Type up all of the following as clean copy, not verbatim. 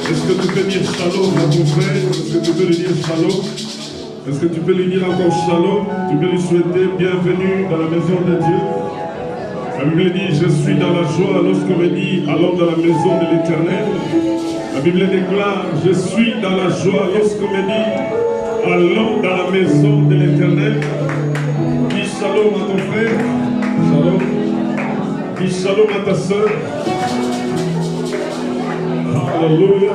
Est-ce que tu peux dire shalom à ton frère? Est-ce que tu peux lui dire shalom? Est-ce que tu peux lui dire encore shalom? Tu peux lui souhaiter bienvenue dans la maison de Dieu. La Bible dit, je suis dans la joie lorsqu'on me dit, allons dans la maison de l'Éternel. La Bible déclare, je suis dans la joie lorsqu'on me dit, allons dans la maison de l'Éternel. Dis shalom à ton frère. Shalom. Dis shalom à ta soeur. Alléluia.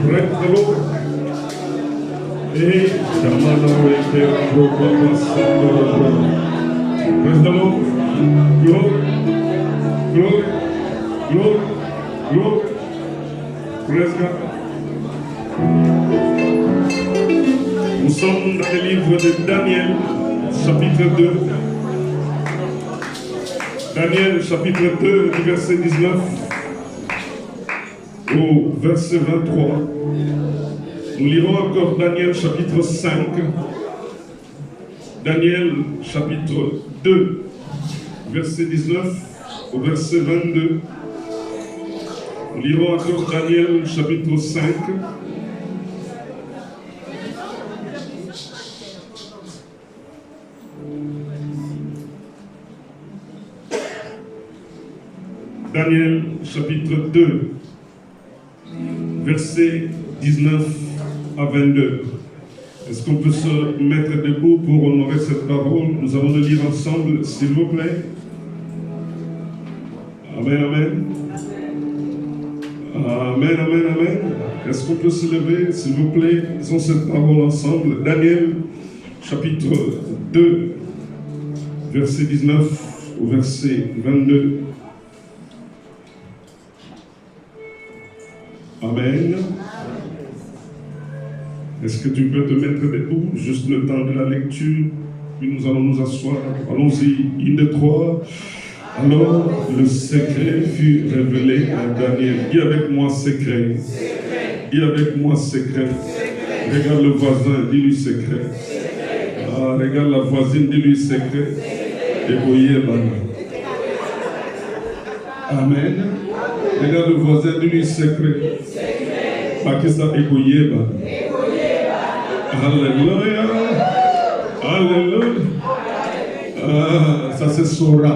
Praise the Lord. Et praise the Lord. Glory, glory, glory, glory. Praise God. Nous sommes dans le livre de Daniel, chapitre 2. Daniel, chapitre 2, du verset 19 au verset 23. Nous lirons encore Daniel, chapitre 5. Daniel, chapitre 2, verset 19 au verset 22. Nous lirons encore Daniel, chapitre 5. Daniel, chapitre 2, verset 19 à 22. Est-ce qu'on peut se mettre debout pour honorer cette parole? Nous allons le lire ensemble, s'il vous plaît. Amen, amen. Amen, amen, amen. Est-ce qu'on peut se lever, s'il vous plaît? Disons cette parole ensemble. Daniel, chapitre 2, verset 19 au verset 22. Amen. Est-ce que tu peux te mettre debout? Juste le temps de la lecture, puis nous allons nous asseoir. Allons-y, 1, 2, 3. Alors, le secret fut révélé à Daniel. Dis avec moi secret. Dis avec moi secret. Regarde le voisin, dis-lui secret. Ah, regarde la voisine, dis-lui secret. Amen. Regarde le voisin, dis-lui secret. Pakistan écoyé. Alléluia. Alléluia. Ah, ça c'est Sora.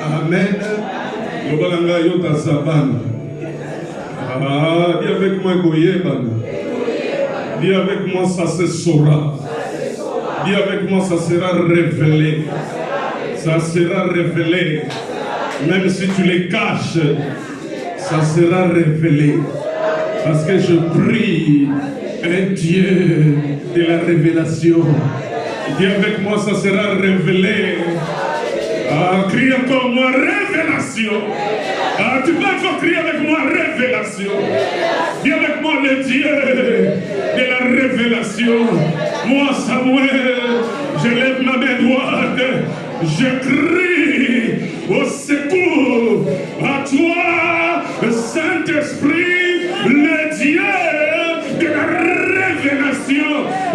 Amen. Ah, dis avec moi écoyé. Dis avec moi ça c'est Sora. Dis avec moi ça sera révélé. Ça sera révélé. Même si tu les caches, ça sera révélé. Parce que je prie un Dieu de la révélation. Dis avec moi, ça sera révélé. Ah, crie encore moi, révélation. Ah, tu peux encore crier avec moi, révélation. Dis avec moi, le Dieu de la révélation. Moi, Samuel, je lève ma main droite. Je crie au secours à toi, Saint-Esprit, le Dieu de la révélation.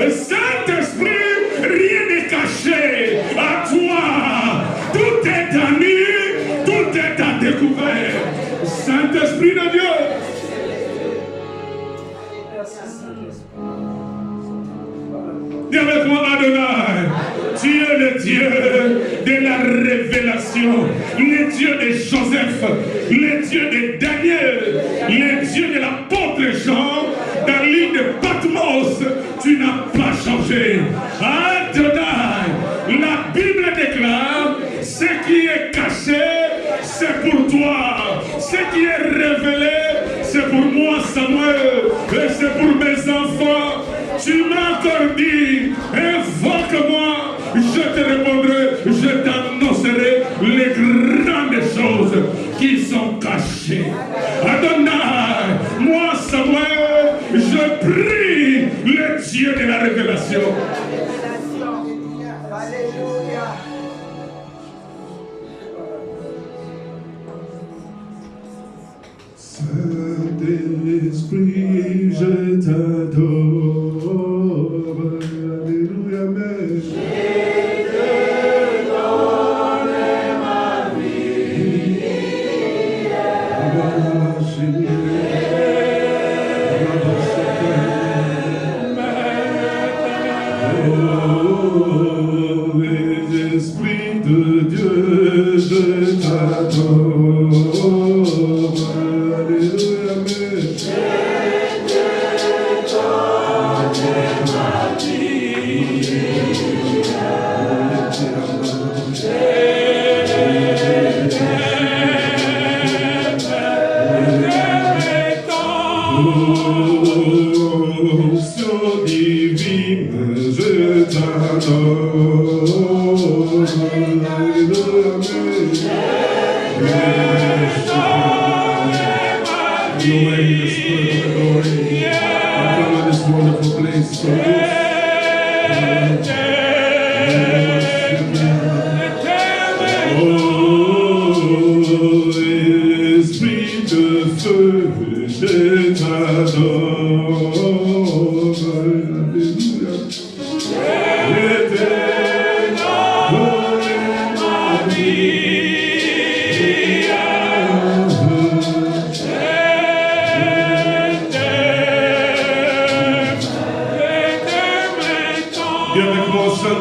Saint-Esprit, rien n'est caché à toi. Tout est à nu, tout est à découvert. Saint-Esprit de Dieu. Dis avec moi, Adonai. Tu es le Dieu de la révélation, le Dieu de Joseph, le Dieu de Daniel, le Dieu de l'apôtre Jean, dans l'île de Patmos, tu n'as pas changé. Adonai, la Bible déclare, ce qui est caché, c'est pour toi. Ce qui est révélé, c'est pour moi, Samuel, et c'est pour mes enfants. Tu m'as encore dit, invoque-moi, je te répondrai, je t'annoncerai les grandes choses qui sont cachées. Adonai, moi Samuel, je prie le Dieu de la révélation. Saint-Esprit, je t'adore. Alléluia, Amen. Je te donne ma vie.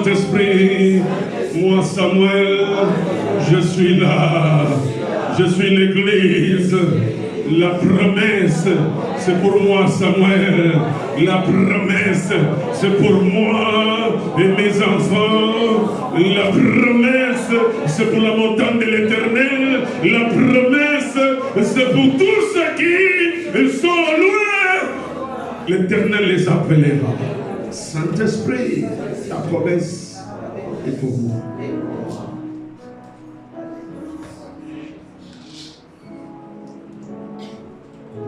Saint-Esprit, moi Samuel, je suis là, je suis l'église, la promesse, c'est pour moi Samuel, la promesse, c'est pour moi et mes enfants, la promesse, c'est pour la montagne de l'Éternel, la promesse, c'est pour tous ceux qui sont loin, l'Éternel les appellera. Saint-Esprit, la promesse est pour vous.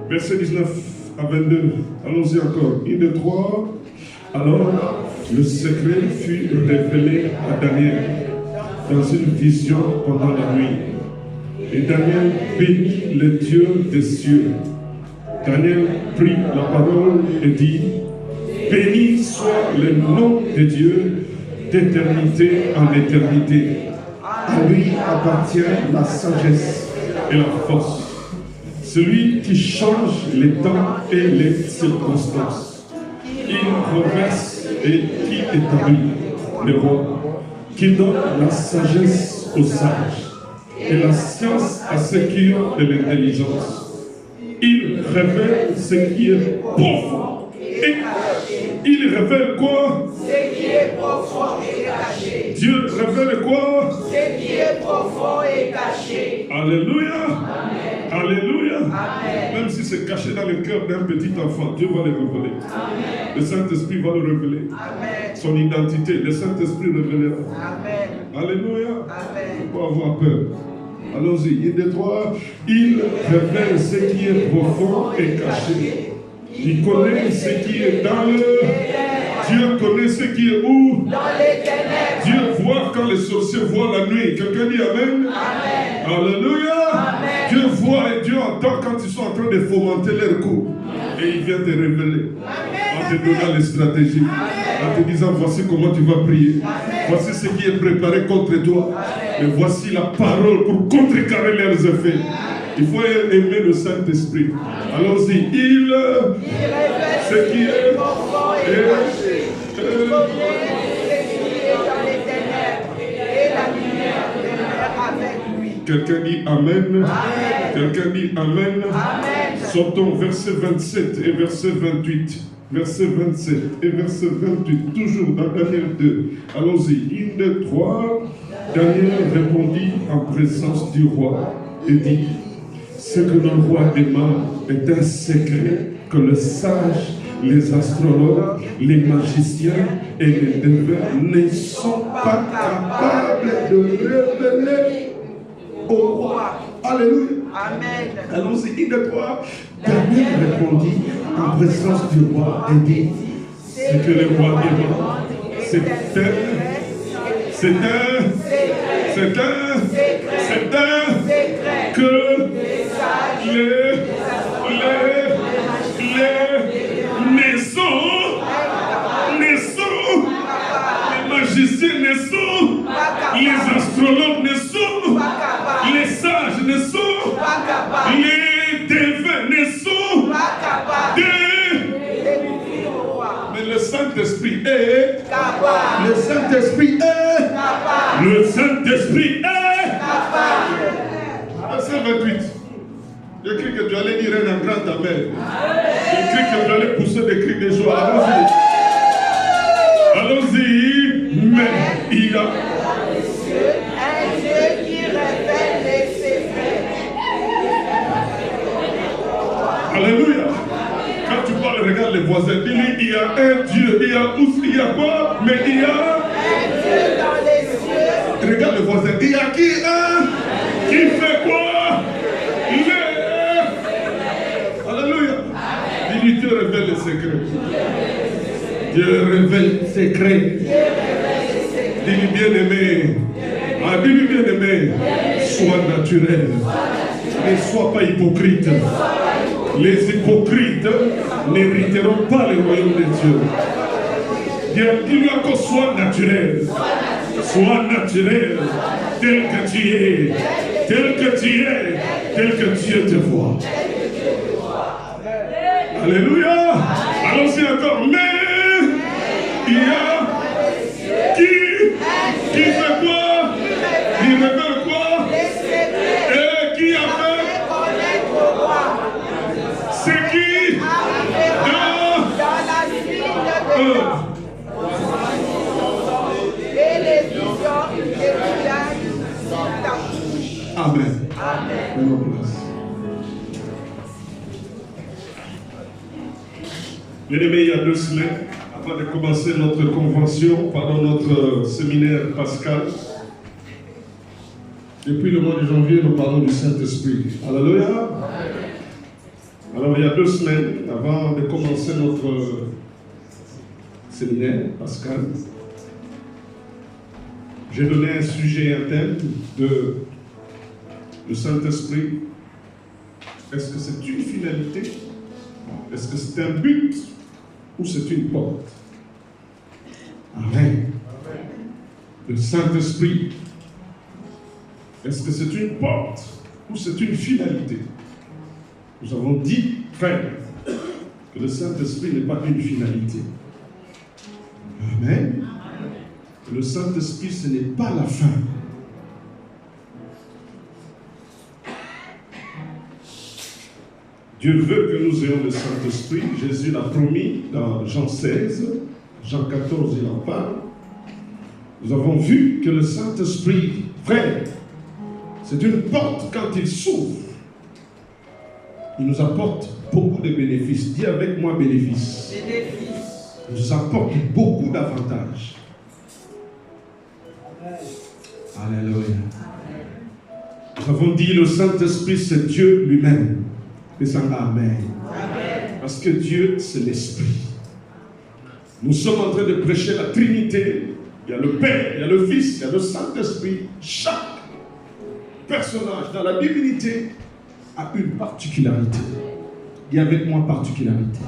Verset 19 à 22. Allons-y encore. 1, 2, 3. Alors, le secret fut révélé à Daniel dans une vision pendant la nuit. Et Daniel bénit le Dieu des cieux. Daniel prit la parole et dit: béni soit le nom de Dieu d'éternité en éternité. À lui appartient la sagesse et la force. Celui qui change les temps et les circonstances. Il renverse et qui établit les rois. Qui donne la sagesse aux sages et la science à ceux qui ont de l'intelligence. Il révèle ce qui est profond. Et il révèle quoi? Ce qui est profond et caché. Dieu révèle quoi? Ce qui est profond et caché. Alléluia. Amen. Alléluia. Amen. Même si c'est caché dans le cœur d'un petit enfant, Dieu va le révéler. Amen. Le Saint-Esprit va le révéler. Amen. Son identité, le Saint-Esprit révélera. Amen. Alléluia. Amen. Il faut pas avoir peur. Allons-y. 1, 2, 3. Il révèle ce qui est profond et caché. Il connaît ce qui est dans le... Dieu connaît ce qui est où? Dans les ténèbres. Dieu voit quand les sorciers voient la nuit. Quelqu'un dit Amen. Amen. Alléluia. Amen. Dieu voit et Dieu entend quand ils sont en train de fomenter leur coup. Et il vient te révéler. En te donnant les stratégies. En te disant voici comment tu vas prier. Voici ce qui est préparé contre toi. Et voici la parole pour contrecarrer leurs effets. Il faut aimer le Saint-Esprit. Allons-y. Il révèle ce qui est profond et caché. Il connaît ce qui est dans les ténèbres. Et la lumière demeure avec lui. Quelqu'un dit Amen. Amen. Quelqu'un dit Amen. Amen. Sortons verset 27 et verset 28. Verset 27 et verset 28. Toujours dans Daniel 2. Allons-y. 1, 2, 3. Daniel répondit en présence du roi et dit: ce que le roi demande est un secret que les sages, les astrologues, les magiciens et les devins ne sont pas capables de révéler au roi. Alléluia. Amen. Allons-y, 1, 2, 3. Daniel répondit en présence du roi et dit: ce que le roi demande, c'est que les magiciens ne sont, les astrologues ne sont, les sages ne sont, les devins ne sont, mais le Saint-Esprit est capable. Le Saint-Esprit est capable. Le Saint-Esprit est capable. Verset 28. J'ai cru que tu allais dire un grand amen. J'ai cru que tu allais pousser des cris de joie. Allons-y. Allons-y. Mais il y a un Dieu qui révèle les secrets. Alléluia. Quand tu parles, regarde les voisins. Dis-lui, il y a un Dieu. Il y a quoi? Mais il y a Un Dieu dans les cieux. regarde le voisin. Il y a qui? Un qui fait quoi? Il est. Alléluia. Dis-lui, Dieu révèle les secrets. Dieu révèle les secrets. Dis-lui, bien-aimé. Ah, dis-lui, bien-aimé. Sois naturel. Ne sois pas hypocrite. Les hypocrites n'hériteront pas le royaume de Dieu. Dis-lui encore, sois naturel. Sois naturel. Tel que tu es. Tel que tu es. Tel que Dieu te voit. Alléluia. Allons-y encore. Mais il y a qui fait quoi? Il révèle quoi? Les secrets. Et qui a fait? Connaître au roi. C'est qui? Dans la suite de temps. Et les visions de Dieu sont à bouche. Amen. Amen. Prenons place. Bien-aimés, il y a 2 semaines, avant de commencer notre convention, notre séminaire pascal, depuis le mois de janvier, nous parlons du Saint-Esprit. Alléluia. Alors, il y a 2 semaines, avant de commencer notre séminaire pascal, j'ai donné un sujet, un thème de le Saint-Esprit. Est-ce que c'est une finalité? Est-ce que c'est un but? Ou c'est une porte? Amen. Le Saint-Esprit, est-ce que c'est une porte? Ou c'est une finalité? Nous avons dit, frère, que le Saint-Esprit n'est pas une finalité. Amen. Le Saint-Esprit, ce n'est pas la fin. Dieu veut que nous ayons le Saint-Esprit. Jésus l'a promis dans Jean 16, Jean 14, il en parle. Nous avons vu que le Saint-Esprit, frère, c'est une porte quand il s'ouvre. Il nous apporte beaucoup de bénéfices. Dis avec moi bénéfices. Bénéfice. Il nous apporte beaucoup d'avantages. Alléluia. Nous avons dit le Saint-Esprit, c'est Dieu lui-même. Et Amen. Amen. Parce que Dieu, c'est l'Esprit. Nous sommes en train de prêcher la Trinité. Il y a le Père, il y a le Fils, il y a le Saint-Esprit. Chaque personnage dans la divinité a une particularité. Dis avec moi particularité.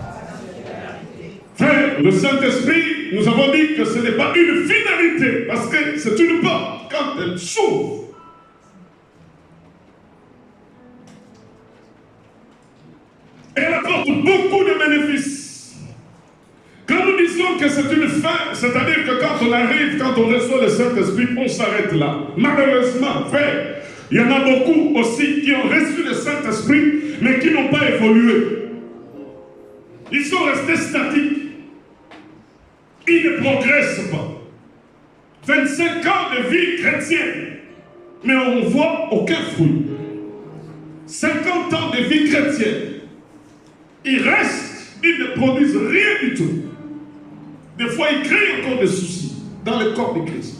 Frère, le Saint-Esprit, nous avons dit que ce n'est pas une finalité, parce que c'est une porte. Quand elle s'ouvre, elle apporte beaucoup de bénéfices. Quand nous disons que c'est une fin, c'est-à-dire que quand on arrive, quand on reçoit le Saint-Esprit, on s'arrête là. Malheureusement, frère, il y en a beaucoup aussi qui ont reçu le Saint-Esprit, mais qui n'ont pas évolué. Ils sont restés statiques. Ils ne progressent pas. 25 ans de vie chrétienne, mais on ne voit aucun fruit. 50 ans de vie chrétienne, ils restent, ils ne produisent rien du tout. Des fois, ils créent encore des soucis dans le corps de Christ.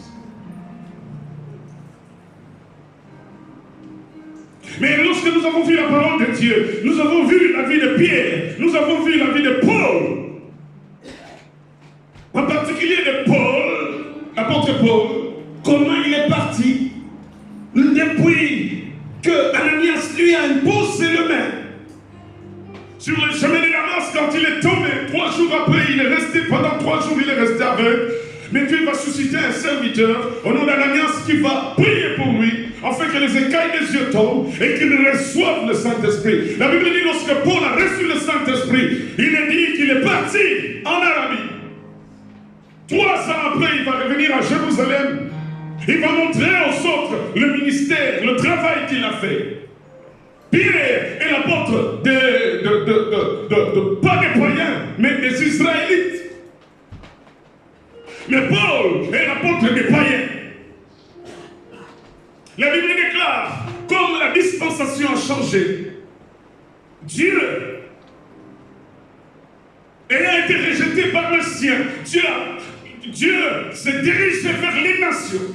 Mais lorsque nous avons vu la parole de Dieu, nous avons vu la vie de Pierre, nous avons vu la vie de Paul. En particulier de Paul, l'apôtre Paul, comment il est parti depuis que Ananias lui a imposé le main. Sur le chemin de Damas, quand il est tombé, 3 jours après, il est resté, pendant 3 jours, il est resté aveugle. Mais Dieu va susciter un serviteur au nom d'Ananias qui va prier pour lui, afin que les écailles des yeux tombent et qu'il reçoive le Saint-Esprit. La Bible dit, lorsque Paul a reçu le Saint-Esprit, il est dit qu'il est parti en Arabie. 3 ans après, il va revenir à Jérusalem. Il va montrer aux autres le ministère, le travail qu'il a fait. Pierre est l'apôtre pas des païens, mais des Israélites. Mais Paul est l'apôtre des païens. La Bible déclare, comme la dispensation a changé, Dieu ayant été rejeté par le sien, Dieu s'est dirigé vers les nations.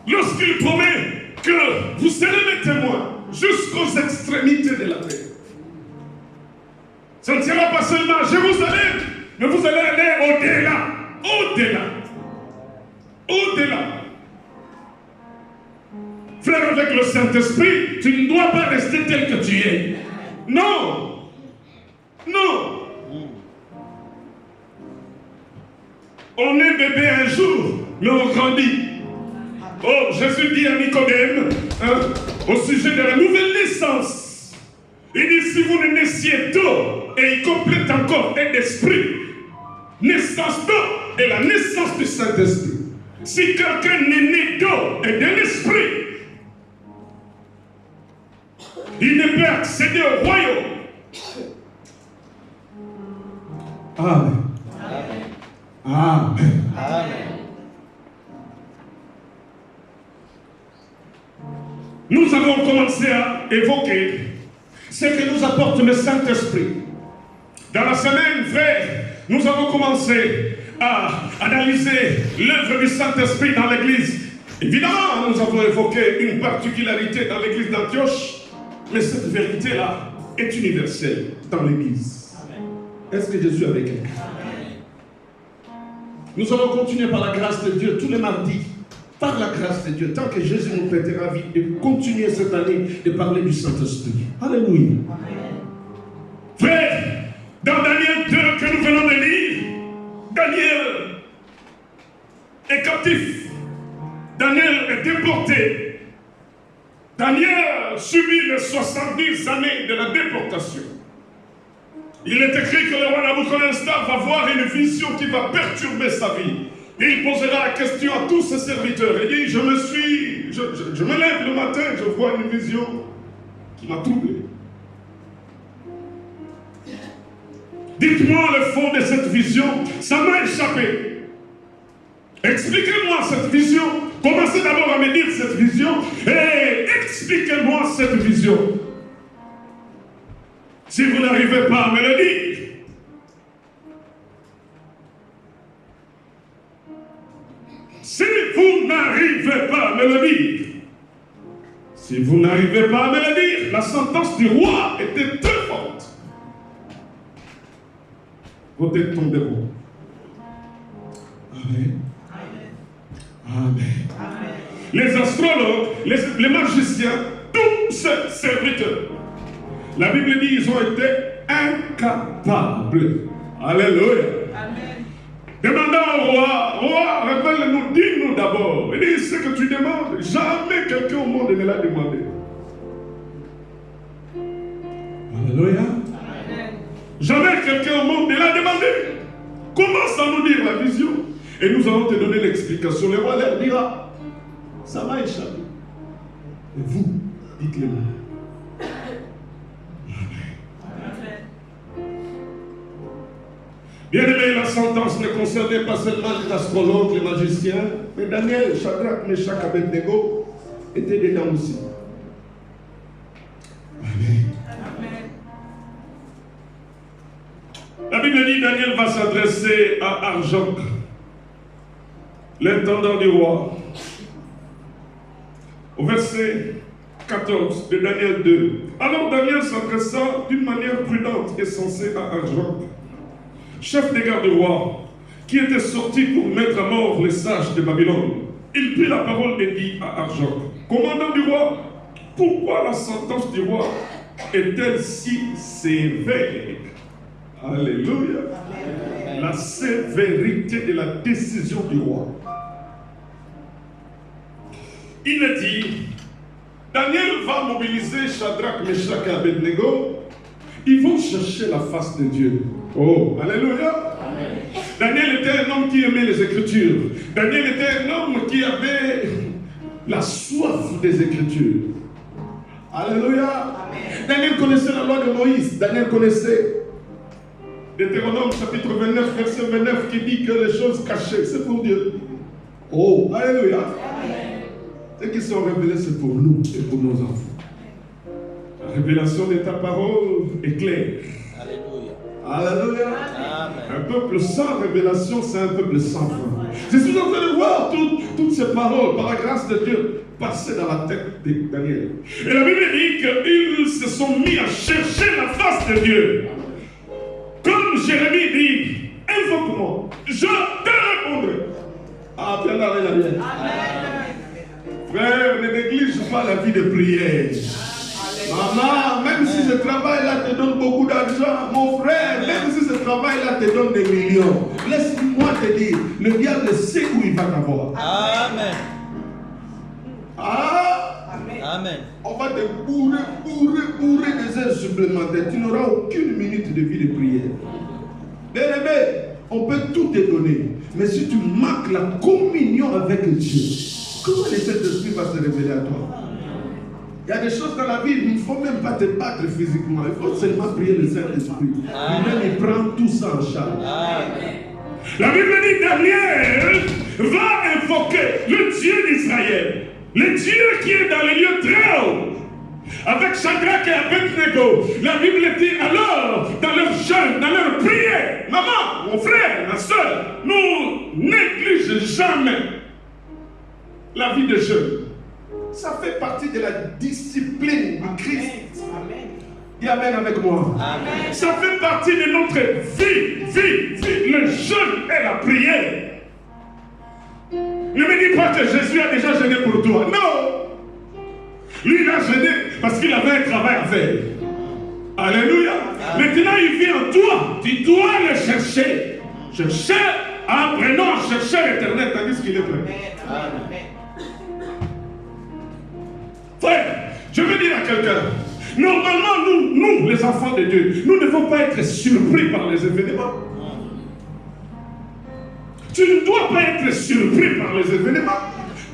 Lorsqu'il promet que vous serez mes témoins jusqu'aux extrémités de la terre. Ça ne sera pas seulement à Jérusalem, mais vous allez aller au-delà. Au-delà. Au-delà. Frère, avec le Saint-Esprit, tu ne dois pas rester tel que tu es. Non. Non. On est bébé un jour, mais on grandit. Oh, Jésus dit à Nicodème, au sujet de la nouvelle naissance, il dit, si vous ne naissiez d'eau, et il complète encore et d'esprit, naissance d'eau et la naissance du Saint-Esprit. Si quelqu'un n'est né d'eau et de l'esprit, il ne peut accéder au royaume. Amen. Amen. Amen. Nous avons commencé à évoquer ce que nous apporte le Saint-Esprit. Dans la semaine, frère, nous avons commencé à analyser l'œuvre du Saint-Esprit dans l'Église. Évidemment, nous avons évoqué une particularité dans l'Église d'Antioche, mais cette vérité-là est universelle dans l'Église. Est-ce que Jésus est avec quelqu'un? Nous allons continuer par la grâce de Dieu tous les mardis. Par la grâce de Dieu, tant que Jésus nous prêtera vie, de continuer cette année de parler du Saint-Esprit. Alléluia. Frère, dans Daniel 2 que nous venons de lire, Daniel est captif. Daniel est déporté. Daniel subit les 70 années de la déportation. Il est écrit que le roi Nabuchodonosor va voir une vision qui va perturber sa vie. Il posera la question à tous ses serviteurs. Il dit, je me lève le matin, je vois une vision qui m'a troublé. Dites-moi le fond de cette vision, ça m'a échappé. Expliquez-moi cette vision. Commencez d'abord à me dire cette vision et expliquez-moi cette vision. Si vous n'arrivez pas à me le dire, si vous n'arrivez pas à me le dire, si vous n'arrivez pas à me le dire, la sentence du roi était très forte. Vous êtes tombé bon. Amen. Amen. Amen. Les astrologues, les magiciens, tous ces serviteurs, la Bible dit qu'ils ont été incapables. Alléluia. Amen. Demandons au roi, révèle-nous, dis-nous d'abord. Il dit, ce que tu demandes, jamais quelqu'un au monde ne l'a demandé. Alléluia. Amen. Jamais quelqu'un au monde ne l'a demandé. Commence à nous dire la vision. Et nous allons te donner l'explication. Le roi leur dira, ça m'a échappé. Et vous, dites-le-moi. Bien aimé, la sentence ne concernait pas seulement les astrologues, les magiciens, mais Daniel, Shadrach, Meshach, Abednego étaient dedans aussi. Amen. Amen. La Bible dit Daniel va s'adresser à Arjoc, l'intendant du roi. Au verset 14 de Daniel 2. Alors Daniel s'adressa d'une manière prudente et sensée à Arjoc, chef des gardes du roi, qui était sorti pour mettre à mort les sages de Babylone. Il prit la parole et dit à Arjoc, commandant du roi, pourquoi la sentence du roi est-elle si sévère? Alléluia. Amen. La sévérité de la décision du roi. Il est dit, Daniel va mobiliser Shadrach, Meshach et Abednego. Ils vont chercher la face de Dieu. Oh, alléluia. Amen. Daniel était un homme qui aimait les Écritures. Daniel était un homme qui avait la soif des Écritures. Alléluia. Daniel connaissait la loi de Moïse. Daniel connaissait. Deutéronome chapitre 29, verset 29 qui dit que les choses cachées, c'est pour Dieu. Oh, alléluia. Ce qui sont révélés, c'est pour nous et pour nos enfants. La révélation de ta parole est claire. Alléluia. Alléluia. Amen. Un peuple sans révélation, c'est un peuple sans foi. Je suis en train de voir toutes ces paroles, par la grâce de Dieu, passer dans la tête de Daniel. Et la Bible dit qu'ils se sont mis à chercher la face de Dieu. Comme Jérémie dit, invoque-moi, je te répondrai. Ah, bien là, bien. Frère, ne néglige pas la vie de prière. Maman, même si ce travail-là te donne beaucoup d'argent, mon frère, même si ce travail-là te donne des millions, laisse-moi te dire, le diable sait où il va t'avoir. Amen. Ah, Amen. On va te bourrer des heures supplémentaires. Tu n'auras aucune minute de vie de prière. Bien-aimé, on peut tout te donner, mais si tu manques la communion avec Dieu, comment le Saint-Esprit va se révéler à toi? Il y a des choses dans la vie, il ne faut même pas te battre physiquement. Il faut seulement prier le Saint-Esprit. Lui-même, il prend tout ça en charge. Amen. La Bible dit Daniel va invoquer le Dieu d'Israël. Le Dieu qui est dans les lieux très hauts. Avec Shadrach et Abednego. La Bible dit alors, dans leur jeûne, dans leur prière, maman, mon frère, ma soeur, nous négligeons jamais la vie de jeûne. Ça fait partie de la discipline du Christ. Amen. Dis Amen avec moi. Amen. Ça fait partie de notre vie. Le jeûne et la prière. Ne me dis pas que Jésus a déjà jeûné pour toi. Non. Lui, il a jeûné parce qu'il avait un travail à faire. Alléluia. Amen. Maintenant, il vit en toi. Tu dois le chercher. Chercher, apprenons à chercher l'éternel tandis qu'il est prêt. Amen. Frère, je veux dire à quelqu'un, normalement, nous, les enfants de Dieu, nous ne devons pas être surpris par les événements. Tu ne dois pas être surpris par les événements.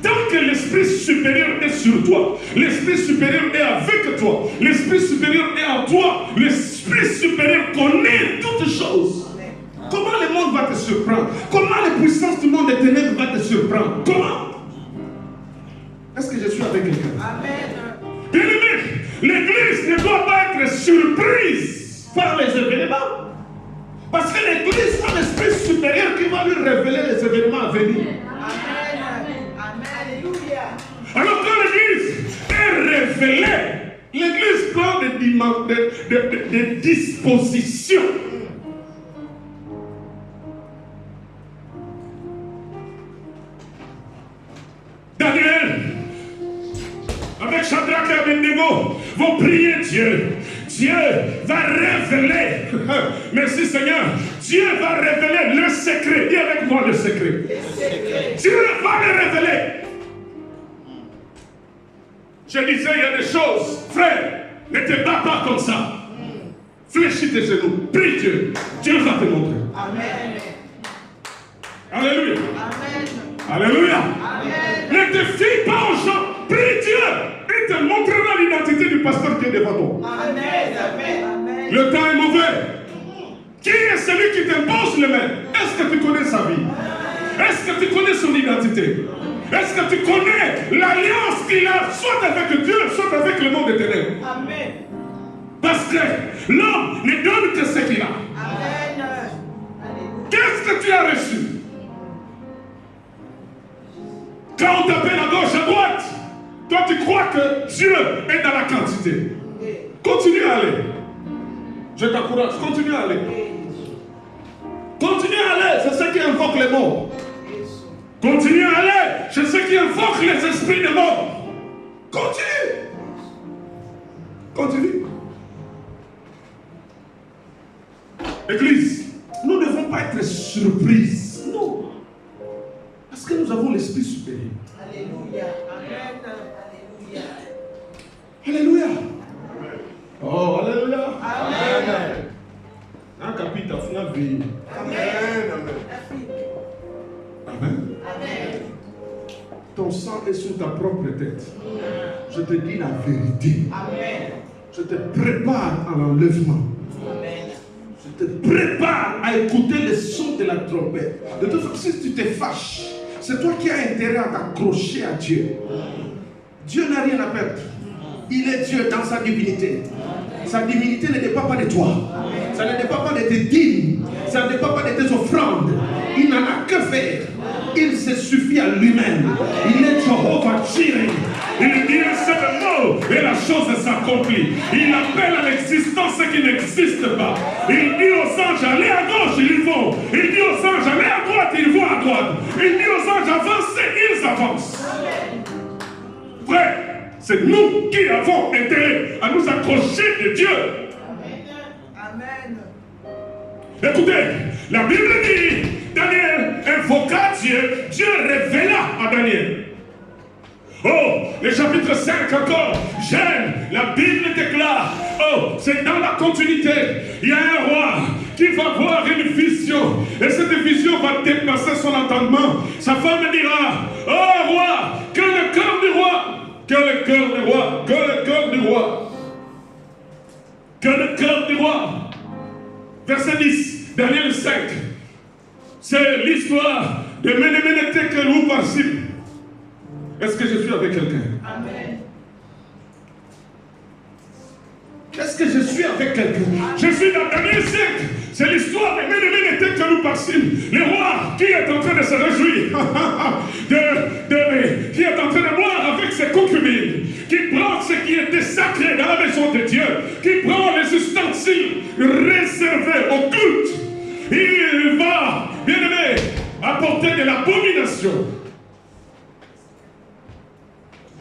Tant que l'Esprit supérieur est sur toi, l'Esprit supérieur est avec toi, l'Esprit supérieur est en toi, l'Esprit supérieur connaît toutes choses. Comment le monde va te surprendre? Comment les puissances du monde des ténèbres vont te surprendre? Comment? Est-ce que je suis avec quelqu'un? Amen. Bien-aimé, l'Église ne doit pas être surprise par les événements. Parce que l'Église a l'Esprit supérieur qui va lui révéler les événements à venir. Amen. Alléluia. Alors quand l'Église est révélée, l'Église prend des dispositions. Daniel, avec Shadrach et Abednego, vont prier Dieu. Dieu va révéler. Merci Seigneur. Dieu va révéler le secret. Dis avec moi le secret. Dieu va le révéler. Je disais, il y a des choses. Frère, ne te bats pas comme ça. Fléchis tes genoux. Prie Dieu. Dieu va te montrer. Amen. Alléluia. Amen. Alléluia. Amen. Ne te fie pas aux gens. Prie Dieu. Il te montrera l'identité du pasteur qui est devant toi. Amen. Amen. Le temps est mauvais. Qui est celui qui t'impose les mains? Est-ce que tu connais sa vie? Est-ce que tu connais son identité? Est-ce que tu connais l'alliance qu'il a soit avec Dieu, soit avec le monde des ténèbres? Amen. Parce que l'homme ne donne que ce qu'il a. Amen. Qu'est-ce que tu as reçu? Quand on t'appelle à gauche, à droite, toi tu crois que Dieu est dans la quantité. Continue à aller. Je t'encourage, continue à aller. Continue à aller, c'est ce qui invoque les morts. Continue à aller, c'est ce qui invoque les esprits de mort. Continue. Continue. Église, nous ne devons pas être surprises. Non. Parce que nous avons l'Esprit supérieur. Alléluia. Amen. Alléluia. Alléluia. Oh, alléluia. Amen. Un capita final vie. Amen. Amen. Amen. ton sang est sur ta propre tête. Je te dis la vérité. Amen. Je te prépare à l'enlèvement. Amen. Je te prépare à écouter le son de la trompette. De toute façon, si tu te fâches, c'est toi qui as intérêt à t'accrocher à Dieu. Dieu n'a rien à perdre. Il est Dieu dans sa divinité. Sa divinité ne dépend pas de toi. Ça ne dépend pas de tes dîmes. Ça ne dépend pas de tes offrandes. Il n'en a que faire. Il se suffit à lui-même. Il est Jehovah Jireh. Il dit un seul mot et la chose s'accomplit. Il appelle à l'existence ce qui n'existe pas. Il dit aux anges, allez à gauche, ils vont. Il dit aux anges, allez à droite, ils vont à droite. Il dit aux anges, avancez, ils avancent. Frère, c'est nous qui avons intérêt à nous accrocher de Dieu. Amen. Écoutez, la Bible dit, Daniel invoqua Dieu, Dieu révéla à Daniel. Oh, le chapitre 5 encore, j'aime, la Bible déclare, oh, c'est dans la continuité, il y a un roi qui va voir une vision, et cette vision va dépasser son entendement. Sa femme dira, oh roi, que le cœur du roi, que le cœur du roi, que le cœur du roi, que le cœur du roi. Verset 10, Daniel 5, c'est l'histoire de Ménémene Tekel Upharsin. Est-ce que je suis avec quelqu'un? Amen. Est-ce que je suis avec quelqu'un? Je suis dans Daniel 5. C'est l'histoire de Ménémene Tekel Upharsin, le roi qui est en train de se réjouir, qui est en train de boire avec ses concubines, qui prend ce qui était sacré dans la maison de Dieu, qui prend les ustensiles réservés au culte. Il va, bien aimé, apporter de l'abomination.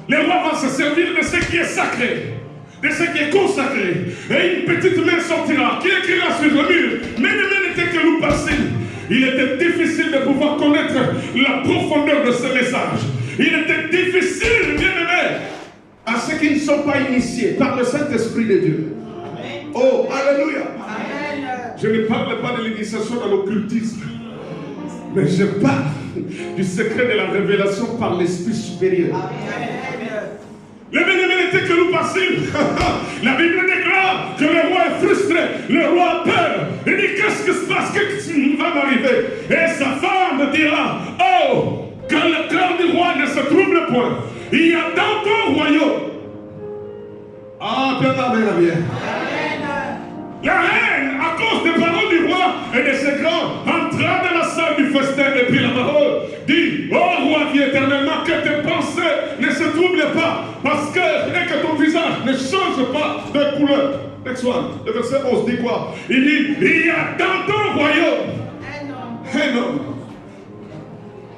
Le roi va se servir de ce qui est sacré, de ce qui est consacré. Et une petite main sortira, qui écrira sur le mur. Ménémene Tekel Upharsin. Il était difficile de pouvoir connaître la profondeur de ce message. Il était difficile, bien aimé, à ceux qui ne sont pas initiés par le Saint-Esprit de Dieu. Amen. Oh, alléluia. Amen. Je ne parle pas de l'initiation dans l'occultisme, mais je parle du secret de la révélation par l'Esprit supérieur. Amen. Le Ménémene Tekel Upharsin, la Bible déclare que le roi est frustré, le roi a peur. Il dit, qu'est-ce qui se passe, qu'est-ce qui va m'arriver? Et sa femme dira, oh, que le cœur du roi ne se trouble point. Il y a dans ton royaume. Ah, bien, bien. La reine, à cause des paroles du roi et de ses grands, entra dans la salle du festin et puis la parole dit, oh roi vie éternellement, que tes pensées ne se troublent pas, parce que, et que ton visage ne change pas de couleur. Next one, le verset 11 dit quoi? Il dit, il y a dans ton royaume un homme.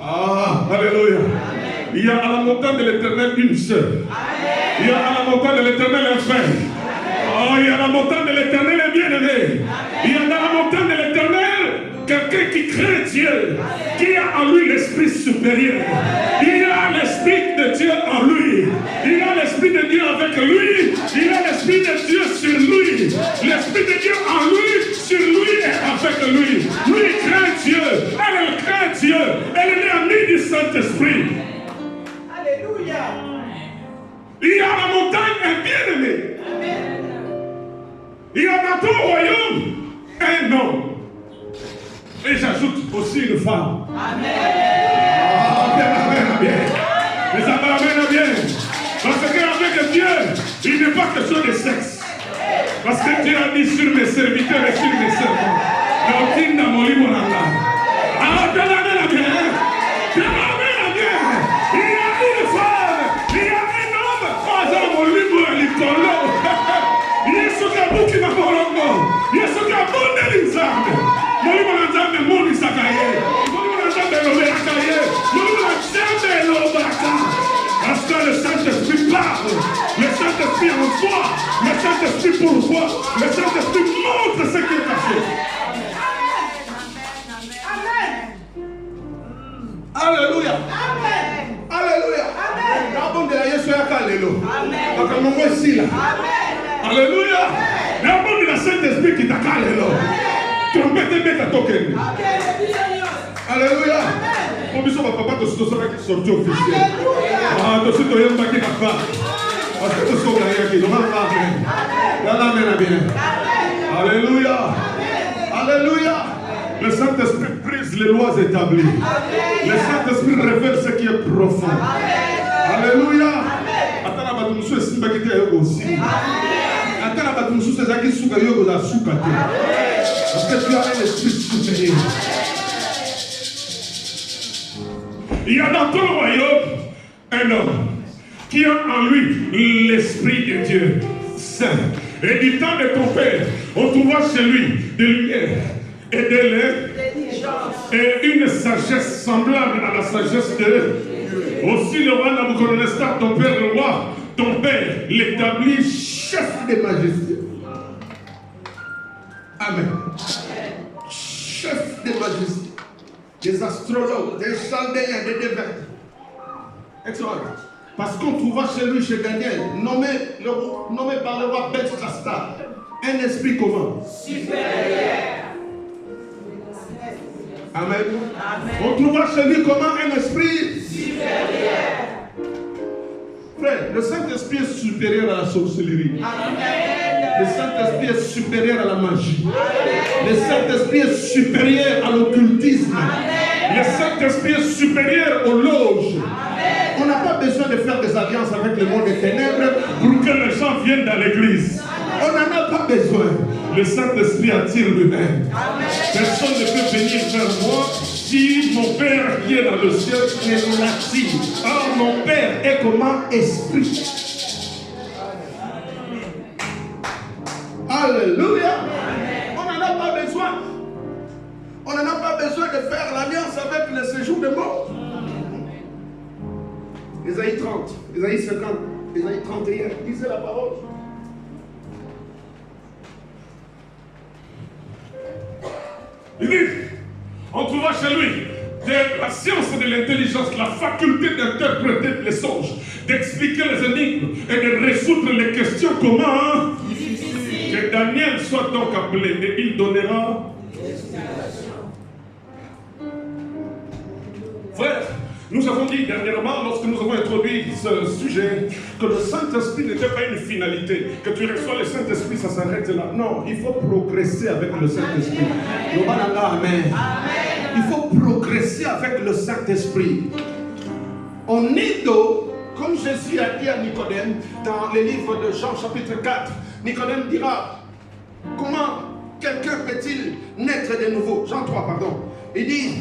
Ah, alléluia. Il y a à la montagne de l'Éternel une sœur. Il y a à la montagne de l'Éternel un frère. Oh, il y a la montagne de l'Éternel est bien-aimé. Il y a dans la montagne de l'Éternel quelqu'un qui craint Dieu, qui a en lui l'esprit supérieur. Il a l'esprit de Dieu en lui. Il a l'esprit de Dieu avec lui. Il a l'esprit de Dieu sur lui. L'esprit de Dieu en lui, sur lui et avec lui. Lui craint Dieu. Elle craint Dieu. Elle est amie du Saint-Esprit. Alléluia. Il y a à la montagne un bien-aimé. Il y a dans ton royaume un homme. Et j'ajoute aussi une femme. Amen. Ah, bien. Mais ça va bien. Parce qu'avec Dieu, il n'est pas question de sexe. Parce que Dieu a dit sur mes serviteurs et sur mes servants. Ah, bien. Il y a une femme, il y a un homme. Oh, j'ai mon livre, l'icolo. Yesu kabuki na morongo. Yesu kabunde linzambe. Molimo na nzambe moni sakaye. Molimo na nzambe loberakaye. Molimo na nzambe lobaka. Parce que le Saint-Esprit parle. Le Saint-Esprit en toi. Le Saint-Esprit pour toi. Le Saint-Esprit montre ce qui est caché. Amen. Alléluia. Amen. Alléluia. Amen. Kabonde la Yesu yakalelo. Amen. Bakamongo esila. Amen. Alléluia. La bonne de la Saint-Esprit qui t'a calé là. Trompette bête à token. Alléluia. biso ba papa to sito sera qui sorti officiel. Ah to sito yamba qui na pas. Parce que to so la yaki, no amen. Amen. Alléluia. Alléluia. Le Saint-Esprit brise les lois établies. Le Saint-Esprit révèle ce qui est profond. Alléluia. Attends, la bataille, monsieur, c'est pas qui est aussi. Attends, la bataille, monsieur, c'est qui souka yo la souka. Parce que tu as un esprit supérieur. Il y a dans tout le royaume un homme qui a en lui l'Esprit de Dieu Saint. Et du temps de ton père, on trouvera chez lui de lumière et de l'air et une sagesse semblable à la sagesse de Dieu. Aussi le roi Nabucodonosor, ton père le roi, ton père l'établit chef des majestés. Amen. Chef des majestés, des astrologues, des chaldéens, des devins. Excellent. Parce qu'on trouva chez lui, chez Daniel, nommé par le roi Belshazzar, un esprit comment? Supérieur. Amen. On trouva chez lui comment un esprit supérieur. Frère, le Saint-Esprit est supérieur à la sorcellerie. Amen. Le Saint-Esprit est supérieur à la magie. Amen. Le Saint-Esprit est supérieur à l'occultisme. Le Saint-Esprit est supérieur aux loges. Amen. On n'a pas besoin de faire des alliances avec le monde des ténèbres pour que les gens viennent dans l'église. On n'en a pas besoin. Le Saint-Esprit attire lui-même. Personne ne peut venir vers moi si mon Père qui est dans le ciel ne l'attire. Or, mon Père est comment? Esprit. Alléluia. On n'en a pas besoin. On n'en a pas besoin de faire l'alliance avec le séjour de mort. Ésaïe 30, Ésaïe 50, Ésaïe 31, lisez la parole. Il dit, on trouvera chez lui de la science et de l'intelligence, la faculté d'interpréter les songes, d'expliquer les énigmes et de résoudre les questions. Comment que Daniel soit donc appelé et il donnera l'explication. Frère, nous avons dit dernièrement, lorsque nous avons introduit ce sujet, que le Saint-Esprit n'était pas une finalité. Que tu reçois le Saint-Esprit, ça s'arrête là. Non, il faut progresser avec le Saint-Esprit. Amen. Il faut progresser avec le Saint-Esprit. On est comme Jésus a dit à Nicodème, dans le livre de Jean chapitre 4, Nicodème dira, comment quelqu'un peut-il naître de nouveau? Jean 3, pardon. Il dit,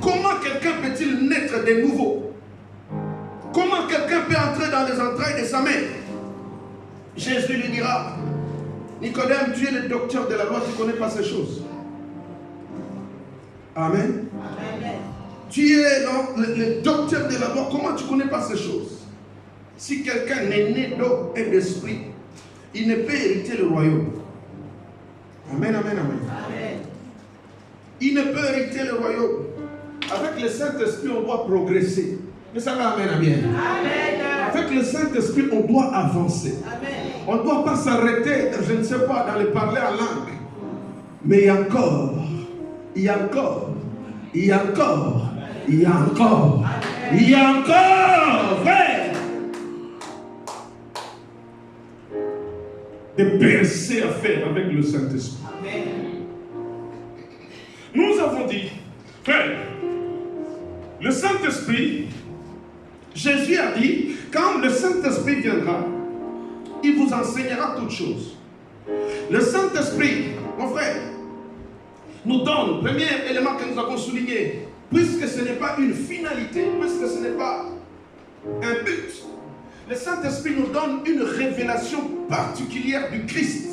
comment quelqu'un peut-il naître de nouveau? Comment quelqu'un peut entrer dans les entrailles de sa mère? Jésus lui dira, Nicodème, tu es le docteur de la loi, tu ne connais pas ces choses. Amen. Amen. Tu es le docteur de la loi, comment tu ne connais pas ces choses? Si quelqu'un n'est né d'eau et d'esprit, il ne peut hériter le royaume. Amen, amen, amen. Amen. Il ne peut hériter le royaume. Avec le Saint-Esprit, on doit progresser. Mais ça va, amen, amen. Amen. Avec le Saint-Esprit, on doit avancer. Amen. On ne doit pas s'arrêter, je ne sais pas, dans le parler en langue. Mais il y a encore, il y a encore, il y a encore, il y a encore, il y a encore, frère, des percées à faire avec le Saint-Esprit. Amen. Nous avons dit, frère, le Saint-Esprit, Jésus a dit, quand le Saint-Esprit viendra, il vous enseignera toutes choses. Le Saint-Esprit, mon frère, nous donne, premier élément que nous avons souligné, puisque ce n'est pas une finalité, puisque ce n'est pas un but, le Saint-Esprit nous donne une révélation particulière du Christ.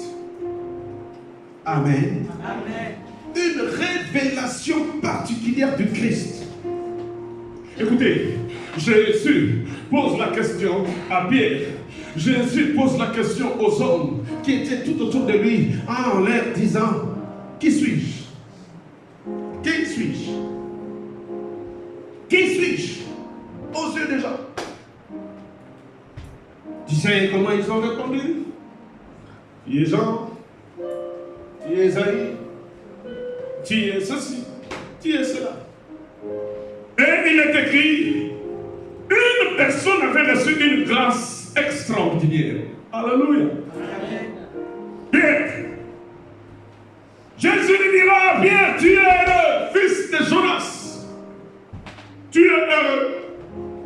Amen. Amen. Une révélation particulière du Christ. Écoutez, Jésus pose la question à Pierre. Jésus pose la question aux hommes qui étaient tout autour de lui en leur disant, qui suis-je? Qui suis-je? Qui suis-je? Aux yeux des gens. Tu sais comment ils ont répondu? Tu es Jean, tu es Esaïe, tu es ceci, tu es cela. Et il est écrit, une personne avait reçu une grâce extraordinaire. Alléluia. Pierre. Jésus lui dira, Pierre, tu es le fils de Jonas. Tu es heureux.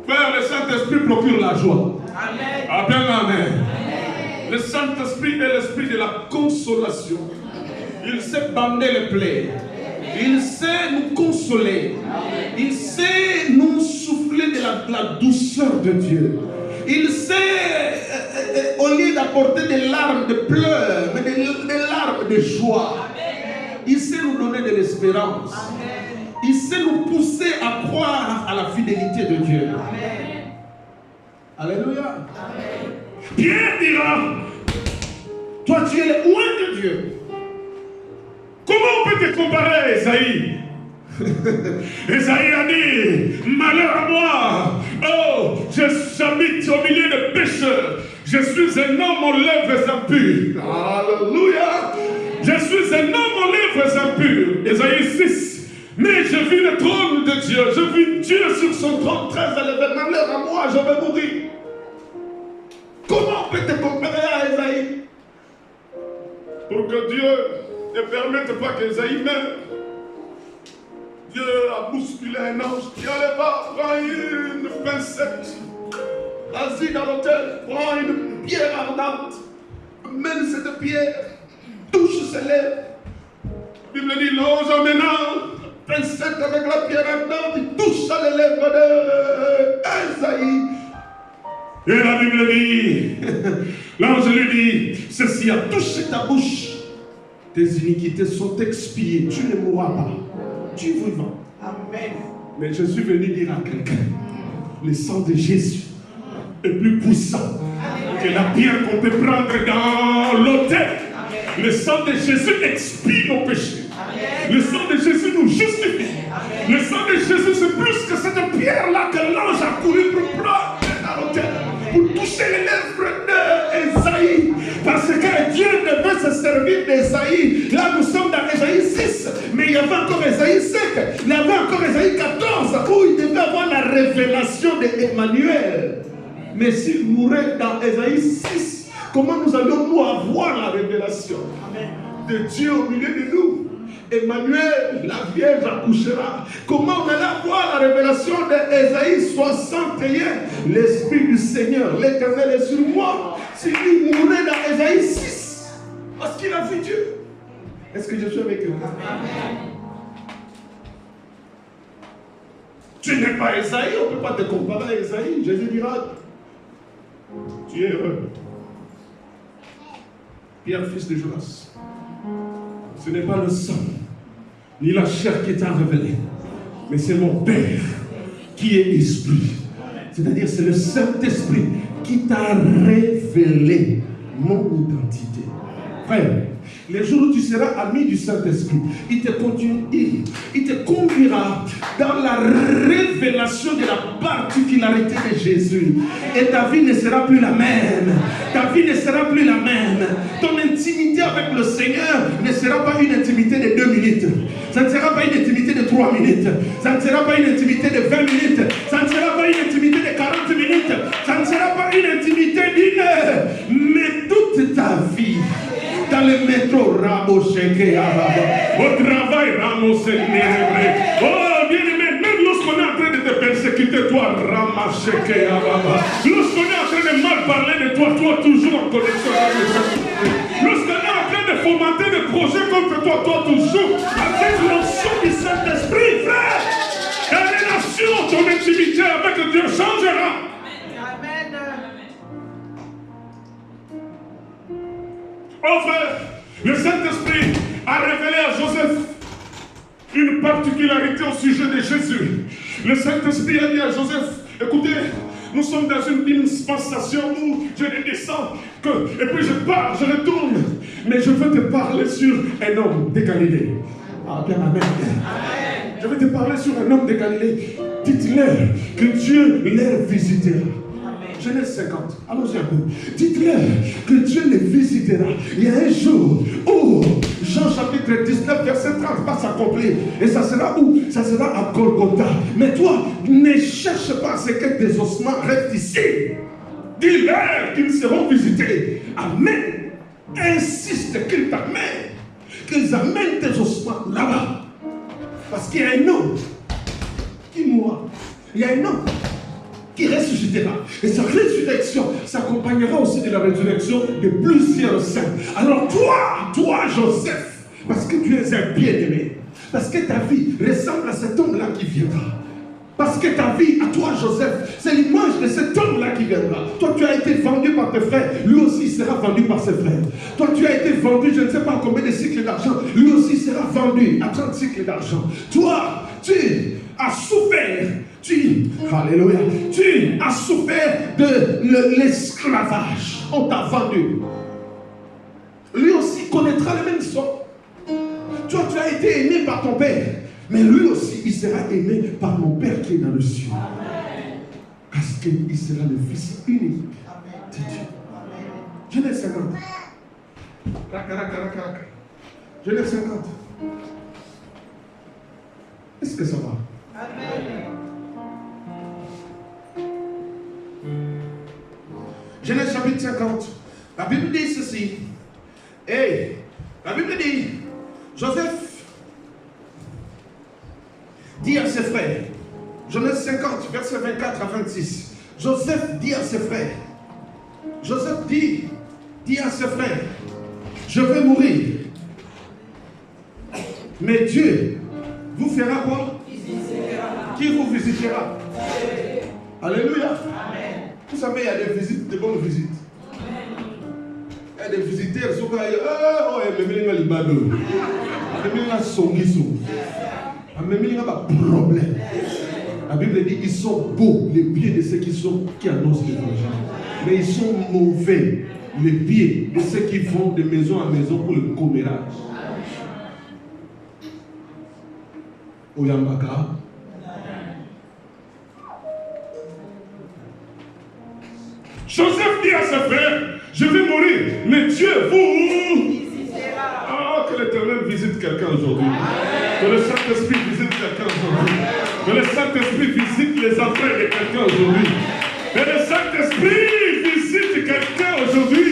Frère, le Saint-Esprit procure la joie. Amen. Amen. Amen. Le Saint-Esprit est l'esprit de la consolation. Il sait bander les plaies. Il sait nous consoler. Il sait nous souffler de la douceur de Dieu. Il sait, au lieu d'apporter des larmes de pleurs, mais des larmes de joie, il sait nous donner de l'espérance. Il sait nous pousser à croire à la fidélité de Dieu. Alléluia. Pierre dira, toi tu es loin de Dieu. Comment on peut te comparer à Esaïe? Esaïe a dit, malheur à moi, oh, j'habite au milieu de pécheurs, je suis un homme aux lèvres impures. Alléluia. Je suis un homme aux lèvres impures. Esaïe 6. Mais je vis le trône de Dieu, je vis Dieu sur son trône très élevé, malheur à moi, je vais mourir. Comment on peut te comparer à Esaïe? Pour que Dieu ne permette pas qu'Esaïe meure, Dieu a bousculé un ange qui allait pas prendre une pincette, assis dans l'autel, prend une pierre ardente, mène cette pierre, touche ses lèvres. La Bible dit l'ange amenant pincette avec la pierre ardente, il touche les lèvres d'Esaïe. Et la Bible dit, l'ange lui dit, ceci a touché ta bouche. Tes iniquités sont expiées, tu ne mourras pas, tu vivras. Amen. Mais je suis venu dire à quelqu'un, le sang de Jésus est plus puissant que la pierre qu'on peut prendre dans l'autel. Le sang de Jésus expie nos péchés. Le sang de Jésus nous justifie. Le sang de Jésus c'est plus que cette pierre-là que l'ange a couru pour prendre dans l'autel, pour toucher les lèvres d'Esaïe. Parce que Dieu ne veut se servir d'Esaïe. Là, nous sommes dans Esaïe 6. Mais il y avait encore Esaïe 7. Il y avait encore Esaïe 14 où il devait avoir la révélation d'Emmanuel. Mais s'il mourait dans Esaïe 6, comment nous allons-nous avoir la révélation de Dieu au milieu de nous? Emmanuel, la Vierge accouchera. Comment on allait avoir la révélation d'Esaïe 61? L'Esprit du Seigneur, l'Éternel est sur moi. S'il mourait dans Esaïe 6, parce qu'il a vu Dieu. Est-ce que je suis avec vous? Tu n'es pas Esaïe, on ne peut pas te comparer à Esaïe. Jésus dira, tu es heureux. Pierre, fils de Jonas. Ce n'est pas le sang, ni la chair qui t'a révélé, mais c'est mon Père qui est esprit. C'est-à-dire, c'est le Saint-Esprit qui t'a révélé mon identité. Frère, les jours où tu seras ami du Saint-Esprit, il te conduira dans la révélation de la particularité de Jésus. Et ta vie ne sera plus la même. Ta vie ne sera plus la même. Ton intimité avec le Seigneur ne sera pas une intimité de 2 minutes. Ça ne sera pas une intimité de 3 minutes. Ça ne sera pas une intimité de 20 minutes. Ça ne sera pas une intimité de 40 minutes. Ça ne sera pas une intimité d'1 heure. Mais toute ta vie. Dans le métro, Ramo Sheke Ababa. Au travail, Ramo Sheke. Oh, bien aimé, même lorsqu'on est en train de te persécuter, toi, Ramo Sheke Ababa. Lorsqu'on est en train de mal parler de toi, toi toujours en connexion avec le Saint-Esprit. Lorsqu'on est en train de fomenter des projets contre toi, toi toujours avec l'onction du Saint-Esprit, frère. La relation, ton intimité avec Dieu changera. Oh frère, le Saint-Esprit a révélé à Joseph une particularité au sujet de Jésus. Le Saint-Esprit a dit à Joseph, écoutez, nous sommes dans une dispensation où je descends, et puis je pars, je retourne, mais je veux te parler sur un homme de Galilée. Ah bien, amen. Je vais te parler sur un homme de Galilée. Dites-leur que Dieu les visitera. Genèse 50, allons-y un peu. Dites-leur que Dieu les visitera. Il y a un jour où, Jean chapitre 19, verset 50 va s'accomplir. Et ça sera où? Ça sera à Golgotha. Mais toi, ne cherche pas à ce que tes ossements restent ici. Dis-leur qu'ils seront visités. Amen. Insiste qu'ils t'amènent. Qu'ils amènent tes ossements là-bas. Parce qu'il y a un homme qui mourra. Il y a un homme qui ressuscitera. Et sa résurrection s'accompagnera aussi de la résurrection de plusieurs saints. Alors toi Joseph, parce que tu es un bien-aimé, parce que ta vie ressemble à cet homme-là qui viendra. Parce que ta vie, à toi Joseph, c'est l'image de cet homme-là qui viendra. Toi, tu as été vendu par tes frères. Lui aussi sera vendu par ses frères. Toi, tu as été vendu, je ne sais pas combien de cycles d'argent. Lui aussi sera vendu à 30 cycles d'argent. Toi, tu as souffert. Alléluia. Tu as souffert de l'esclavage. On t'a vendu. Lui aussi connaîtra le même sort. Toi, tu as été aimé par ton père. Mais lui aussi, il sera aimé par mon Père qui est dans le ciel. Parce qu'il sera le Fils unique de Dieu. Genèse 50. Genèse 50. Est-ce que ça va? Amen. Genèse chapitre 50. La Bible dit ceci. Hey, la Bible dit, Joseph dit à ses frères, Genèse 50, versets 24 à 26. Joseph dit à ses frères, Joseph dit à ses frères, je vais mourir. Mais Dieu vous fera quoi? Qui vous visitera? Alléluia. Amen. Vous savez, il y a des visites, de bonnes visites. Il y a des visiteurs, ils sont comme, oh, problème. La Bible dit ils sont beaux les pieds de ceux qui annoncent l'évangile, mais ils sont mauvais les pieds de ceux qui vont de maison à maison pour le commérage. Oyambaka. Joseph dit à ses frères, je vais mourir, mais Dieu vous... Oh, que l'Éternel visite quelqu'un aujourd'hui. Que le Saint-Esprit visite quelqu'un aujourd'hui. Que le Saint-Esprit visite les entrailles de quelqu'un aujourd'hui. Que le Saint-Esprit visite quelqu'un aujourd'hui.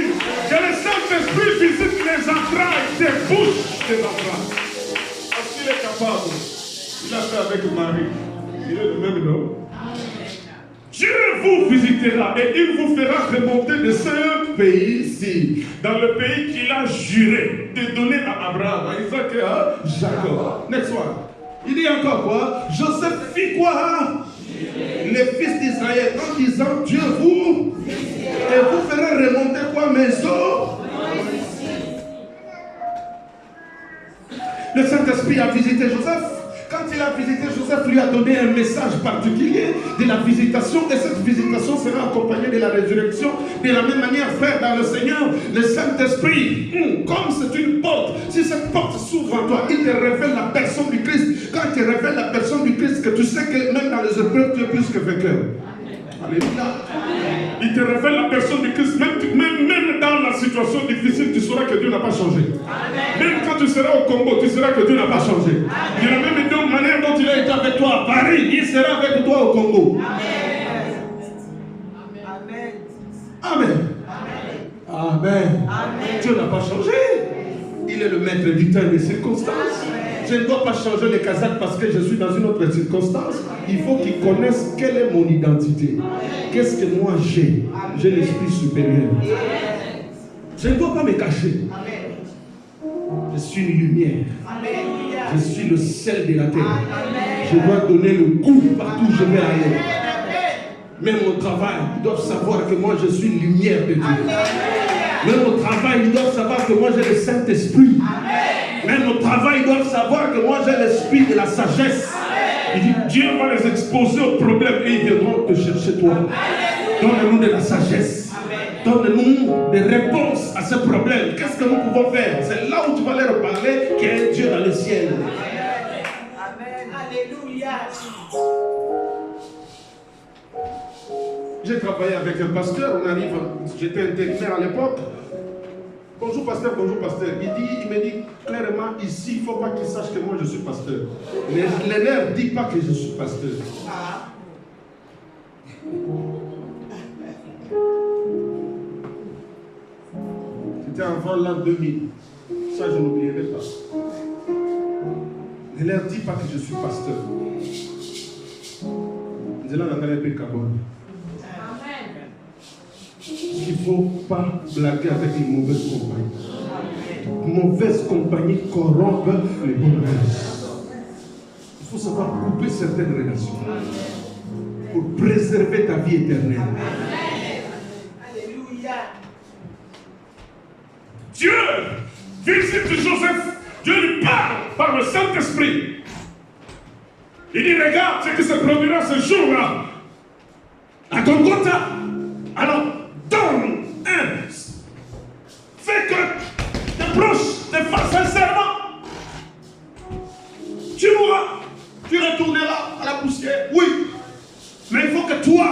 Que le Saint-Esprit visite les entrailles, des bouches des entrailles. Parce qu'il est capable. Il a fait avec Marie. Il est le même nom. Dieu vous visitera et il vous fera remonter de ce pays-ci, dans le pays qu'il a juré de donner à Abraham, à Isaac et à Jacob. Next one. Il dit encore quoi? Joseph fit quoi? Les fils d'Israël en disant Dieu vous et vous ferez remonter quoi? Maison. Le Saint-Esprit a visité Joseph. Quand il a visité, Joseph lui a donné un message particulier de la visitation, et cette visitation sera accompagnée de la résurrection. De la même manière, frère, dans le Seigneur, le Saint-Esprit, comme c'est une porte, si cette porte s'ouvre en toi, il te révèle la personne du Christ. Quand il te révèle la personne du Christ, que tu sais que même dans les épreuves, tu es plus que vainqueur. Alléluia. Il te révèle la personne du Christ. Même dans la situation difficile, tu sauras que Dieu n'a pas changé. Amen. Même quand tu seras au Congo, tu sauras que Dieu n'a pas changé. Amen. De la même manière dont il a été avec toi à Paris, il sera avec toi au Congo. Amen. Amen. Amen. Amen. Amen. Dieu n'a pas changé. Il est le maître du temps et des circonstances. Je ne dois pas changer les casaques parce que je suis dans une autre circonstance. Il faut qu'ils connaissent quelle est mon identité. Qu'est-ce que moi j'ai? J'ai l'esprit supérieur. Je ne dois pas me cacher. Je suis une lumière. Je suis le sel de la terre. Je dois donner le goût partout où je vais aller. Même au travail, ils doivent savoir que moi je suis une lumière de Dieu. Même au travail, ils doivent savoir que moi j'ai le Saint-Esprit. Même au travail, ils doivent savoir que moi j'ai l'esprit de la sagesse. Il dit, Dieu va les exposer aux problèmes et ils viendront te chercher toi. Donne-nous de la sagesse. Donne-nous des réponses à ces problèmes. Qu'est-ce que nous pouvons faire? C'est là où tu vas leur parler qu'il y a un Dieu dans le ciel. Amen. Alléluia. J'ai travaillé avec un pasteur, j'étais intérimaire à l'époque. Bonjour pasteur, bonjour pasteur. Il me dit clairement ici, il ne faut pas qu'il sache que moi je suis pasteur. Les nerfs ne disent pas que je suis pasteur. C'était avant l'an 2000. Ça, je n'oublierai pas. Les nerfs ne disent pas que je suis pasteur. Il ne faut pas blaguer avec une mauvaise compagnie. Mauvaise compagnie corrompt les bonnes relations. Il faut savoir couper certaines relations pour préserver ta vie éternelle. Alléluia. Dieu visite Joseph. Dieu lui parle par le Saint-Esprit. Il dit, regarde ce qui se produira ce jour-là à Golgotha. Alors, donne un. Fais que tes proches te fassent sincèrement. Tu mourras. Tu retourneras à la poussière. Oui. Mais il faut que toi,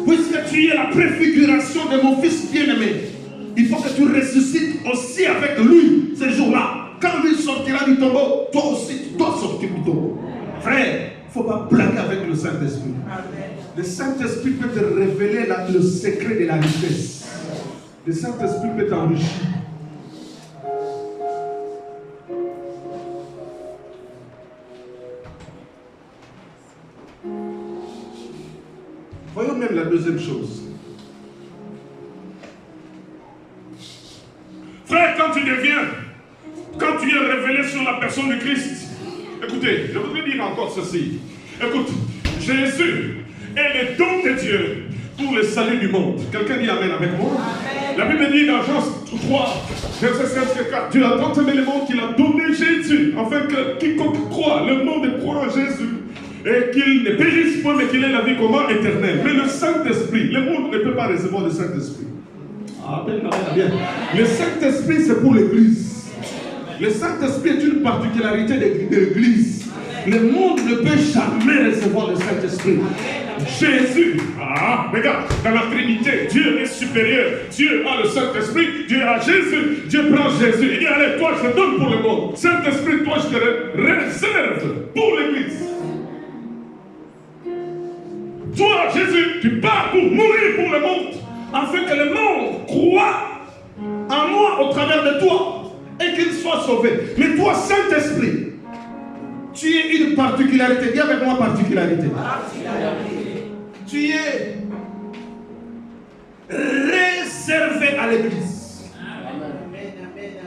puisque tu es la préfiguration de mon fils bien-aimé, il faut que tu ressuscites aussi avec lui ce jour-là. Quand lui sortira du tombeau, toi aussi tu dois sortir du tombeau. Frère, il ne faut pas blaguer avec le Saint-Esprit. Le Saint-Esprit peut te révéler le secret de la richesse. Le Saint-Esprit peut t'enrichir. Voyons même la deuxième chose. Frère, quand tu es révélé sur la personne de Christ, écoutez, je voudrais dire encore ceci. Écoute, Jésus est le don de Dieu pour le salut du monde. Quelqu'un dit Amen avec moi? Amen. La Bible dit dans Jean 3, verset 16-4, Dieu a tant aimé le monde qu'il a donné Jésus, afin que quiconque croit, le monde croit en Jésus, et qu'il ne périsse point, mais qu'il ait la vie comment? Éternelle. Mais le Saint-Esprit, le monde ne peut pas recevoir le Saint-Esprit. Amen, amen. Le Saint-Esprit, c'est pour l'Église. Le Saint-Esprit est une particularité de l'Église. Le monde ne peut jamais recevoir le Saint-Esprit. Jésus, regarde, dans la Trinité, Dieu est supérieur. Dieu a le Saint-Esprit, Dieu a Jésus, Dieu prend Jésus. Il dit, allez, toi, je te donne pour le monde. Saint-Esprit, toi, je te réserve pour l'Église. Toi, Jésus, tu pars pour mourir pour le monde, afin que le monde croit en moi au travers de toi et qu'il soit sauvé. Mais toi, Saint-Esprit, tu es une particularité. Dis avec moi particularité. Tu es réservé à l'Église.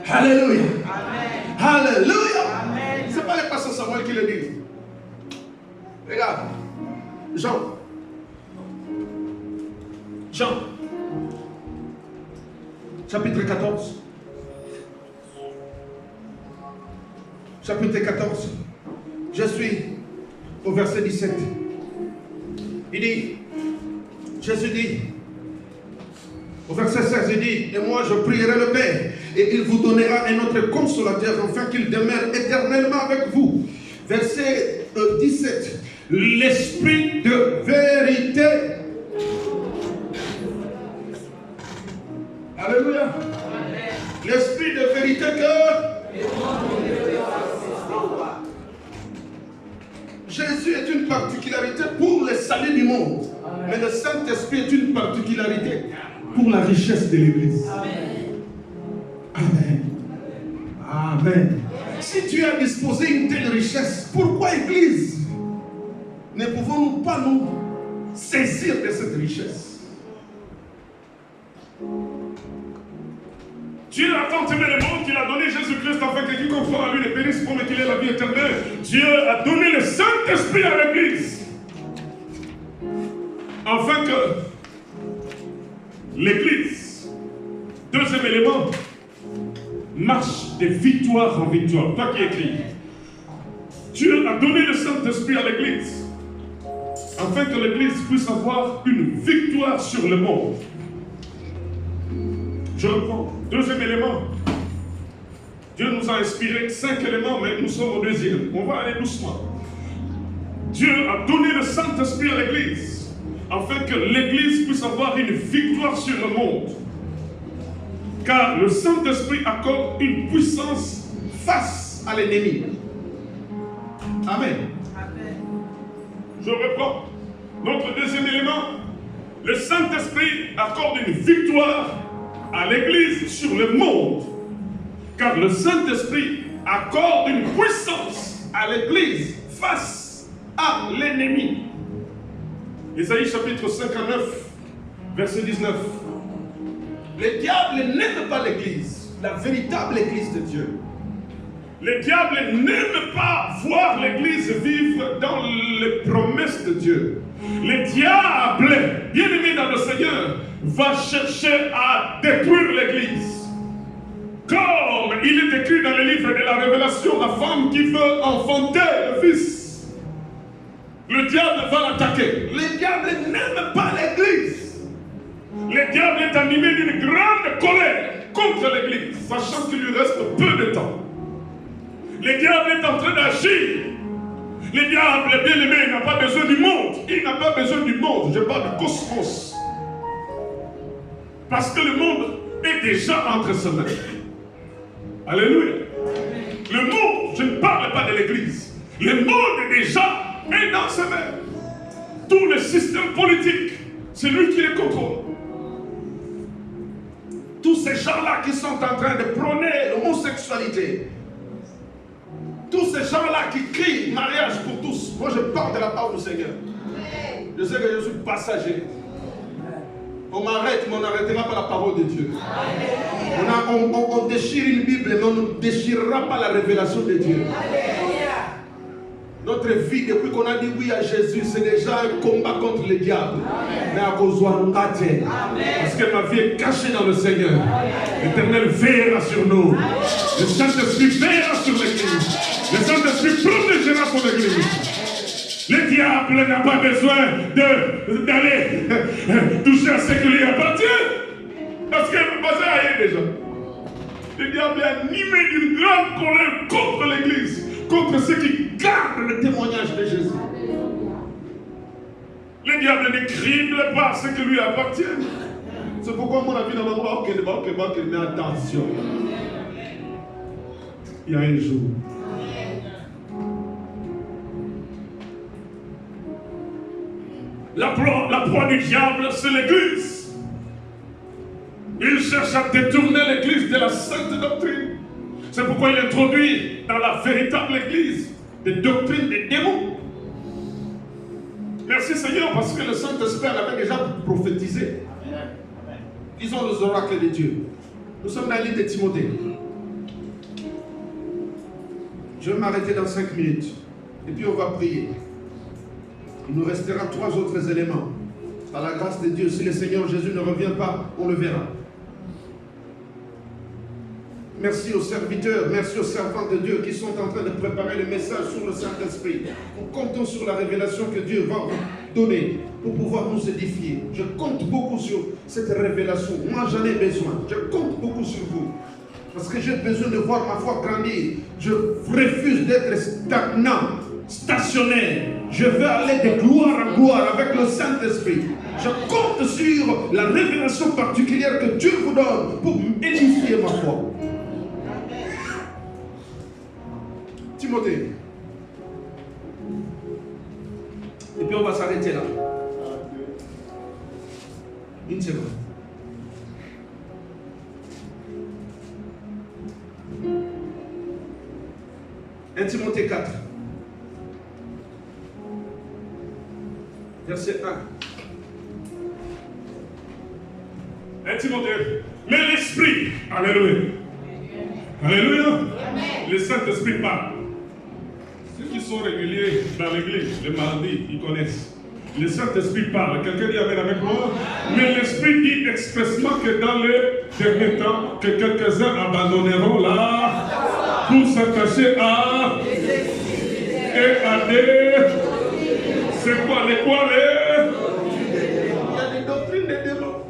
Alléluia. Alléluia. Ce n'est pas le pasteur Samuel qui le dit. Regarde. Jean, chapitre 14. Chapitre 14. Je suis au verset 17. Il dit, Jésus dit, au verset 16, il dit, et moi je prierai le Père, et il vous donnera un autre consolateur, afin qu'il demeure éternellement avec vous. Verset 17. L'esprit de vérité. Alléluia. L'esprit de vérité que Jésus est une particularité pour le salut du monde. Mais le Saint-Esprit est une particularité pour la richesse de l'Église. Amen. Amen. Si tu as disposé une telle richesse, pourquoi Église ne pouvons-nous pas nous saisir de cette richesse? Dieu a tant aimé le monde qu'il a donné Jésus-Christ afin que quiconque croit en lui ne périsse point, mais qu'il ait la vie éternelle. Dieu a donné le Saint-Esprit à l'Église afin que l'Église, deuxième élément, marche de victoire en victoire. Toi qui écris, Dieu a donné le Saint-Esprit à l'Église afin que l'Église puisse avoir une victoire sur le monde. Je reprends. Deuxième élément. Dieu nous a inspiré 5 éléments, mais nous sommes au deuxième. On va aller doucement. Dieu a donné le Saint-Esprit à l'Église afin que l'Église puisse avoir une victoire sur le monde. Car le Saint-Esprit accorde une puissance face à l'ennemi. Amen. Je reprends. Notre deuxième élément. Le Saint-Esprit accorde une victoire à l'Église sur le monde. Car le Saint-Esprit accorde une puissance à l'Église face à l'ennemi. Ésaïe chapitre 59, verset 19. Le diable n'aime pas l'Église, la véritable Église de Dieu. Le diable n'aime pas voir l'Église vivre dans les promesses de Dieu. Le diable, bien-aimé dans le Seigneur, va chercher à détruire l'Église. Comme il est écrit dans le livre de la Révélation, la femme qui veut enfanter le Fils. Le diable va l'attaquer. Le diable n'aime pas l'Église. Le diable est animé d'une grande colère contre l'Église, sachant qu'il lui reste peu de temps. Le diable est en train d'agir. Le diable, bien-aimé, n'a pas besoin du monde. Il n'a pas besoin du monde. Je parle du cosmos. Parce que le monde est déjà entre ses mains. Alléluia. Le monde, je ne parle pas de l'Église. Le monde déjà est dans ses mains. Tout le système politique, c'est lui qui les contrôle. Tous ces gens-là qui sont en train de prôner l'homosexualité, tous ces gens-là qui crient mariage pour tous, moi je parle de la part du Seigneur. Je sais que je suis passager. On m'arrête, mais on n'arrêtera pas la parole de Dieu. On déchire une Bible, mais on ne déchirera pas la révélation de Dieu. Notre vie, depuis qu'on a dit oui à Jésus, c'est déjà un combat contre le diable. Mais à cause de parce que ma vie est cachée dans le Seigneur. L'Éternel veillera sur nous. Le Saint-Esprit veillera sur l'Église. Le Saint-Esprit protégera son Église. Le diable n'a pas besoin d'aller toucher à ce qui lui appartient. Parce qu'il ne peut pas rien déjà. Le diable est animé d'une grande colère contre l'Église, contre ceux qui gardent le témoignage de Jésus. Le diable ne crible pas ce qui lui appartient. C'est pourquoi mon avis dans l'endroit, mais attention. Il y a un jour. La proie du diable, c'est l'Église. Il cherche à détourner l'Église de la sainte doctrine. C'est pourquoi il introduit dans la véritable Église des doctrines des démons. Merci Seigneur, parce que le Saint-Esprit avait déjà prophétisé. Ils ont les oracles de Dieu. Nous sommes dans le livre de Timothée. Je vais m'arrêter dans 5 minutes. Et puis on va prier. Il nous restera 3 autres éléments. Par la grâce de Dieu, si le Seigneur Jésus ne revient pas, on le verra. Merci aux serviteurs, merci aux servants de Dieu qui sont en train de préparer le message sur le Saint-Esprit. Nous comptons sur la révélation que Dieu va vous donner pour pouvoir nous édifier. Je compte beaucoup sur cette révélation. Moi, j'en ai besoin. Je compte beaucoup sur vous. Parce que j'ai besoin de voir ma foi grandir. Je refuse d'être stagnant, stationnaire. Je veux aller de gloire en gloire avec le Saint-Esprit. Je compte sur la révélation particulière que Dieu vous donne pour édifier ma foi. Timothée. Et puis on va s'arrêter là. Une seconde. Timothée 4. Verset 1. Timothée. Mais l'Esprit, alléluia. Alléluia. Le Saint-Esprit parle. Ceux qui sont réguliers dans l'église, le mardi, ils connaissent. Le Saint-Esprit parle. Quelqu'un dit amen avec moi. Mais l'Esprit dit expressement que dans les derniers temps, que quelques-uns abandonneront là pour s'attacher à et à des. C'est quoi les quoi les? Il y a des doctrines des démons.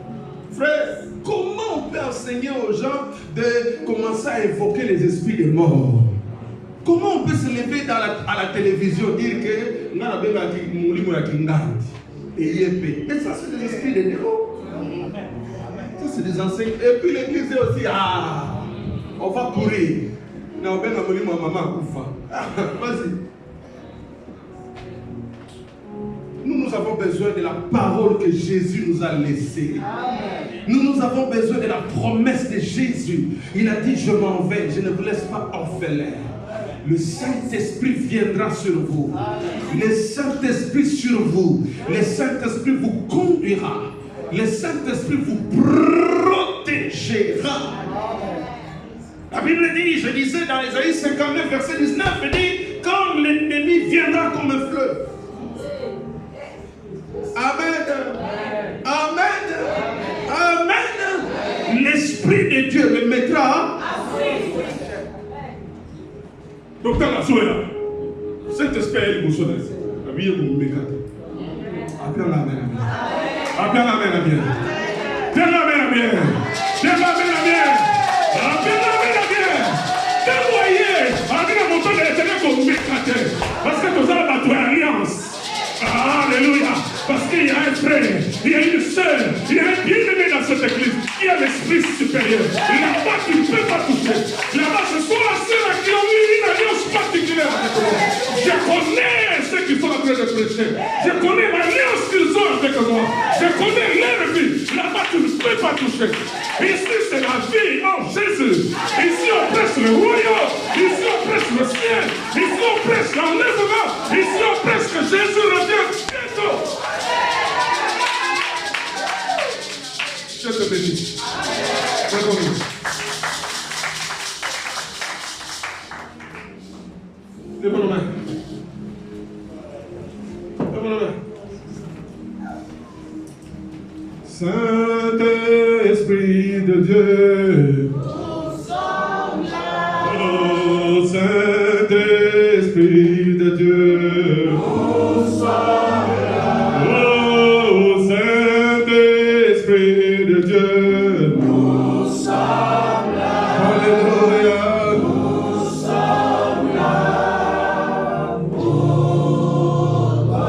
Frère, comment on peut enseigner aux gens de commencer à évoquer les esprits des morts? Comment on peut se lever à la télévision dire que mais ça c'est des esprits des démons. Ça c'est des enseignes. Et puis l'église est aussi, on va courir. Non, ben, ma maman, vas-y. Nous avons besoin de la parole que Jésus nous a laissée. Nous avons besoin de la promesse de Jésus. Il a dit, je m'en vais, je ne vous laisse pas orphelin. Le Saint-Esprit viendra sur vous. Le Saint-Esprit sur vous. Le Saint-Esprit vous conduira. Le Saint-Esprit vous protégera. La Bible dit, je disais dans Ésaïe 59, verset 19, il dit, quand l'ennemi viendra comme un fleuve. Amen. Amen. Amen. L'Esprit de Dieu le mettra. Docteur Lazoya, Saint-Esprit est l'émotion. La vie est pour me mégater. Appelle la main. Appelle la main. Appelle la main. Appelle la main. Parce que nous avons notre alliance. Alléluia. Parce qu'il y a un frère, il y a une sœur, il y a un bien-aimé dans cette église. Il y a l'esprit supérieur. Là-bas, tu ne peux pas toucher. Là-bas, ce sont la sœur qui ont eu une alliance particulière avec moi. Je connais ceux qui sont en train de prêcher. Je connais l'alliance qu'ils ont avec moi. Je connais leur vie. Là-bas, tu ne peux pas toucher. Ici, c'est la vie en Jésus. Ici, on prêche le royaume. Ici, on prêche le ciel. Ici, on prêche l'enlèvement. Ici, on prêche que Jésus revient bientôt. Je te bénis. Lève nos mains. Lève nos mains. Saint-Esprit de Dieu. Nous sommes là. Oh, Saint-Esprit de Dieu. Nous sommes là. Oh, Saint-Esprit de Dieu. Nous sommes là. Alléluia. Nous sommes là. Pour toi.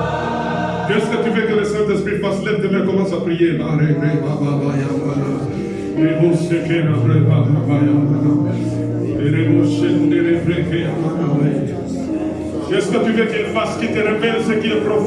Qu'est-ce que tu veux que le Saint-Esprit fasse? Lève tes mains, commence à prier. Qu'est-ce que tu veux qu'il fasse, qu'il te révèle ce qui est profond?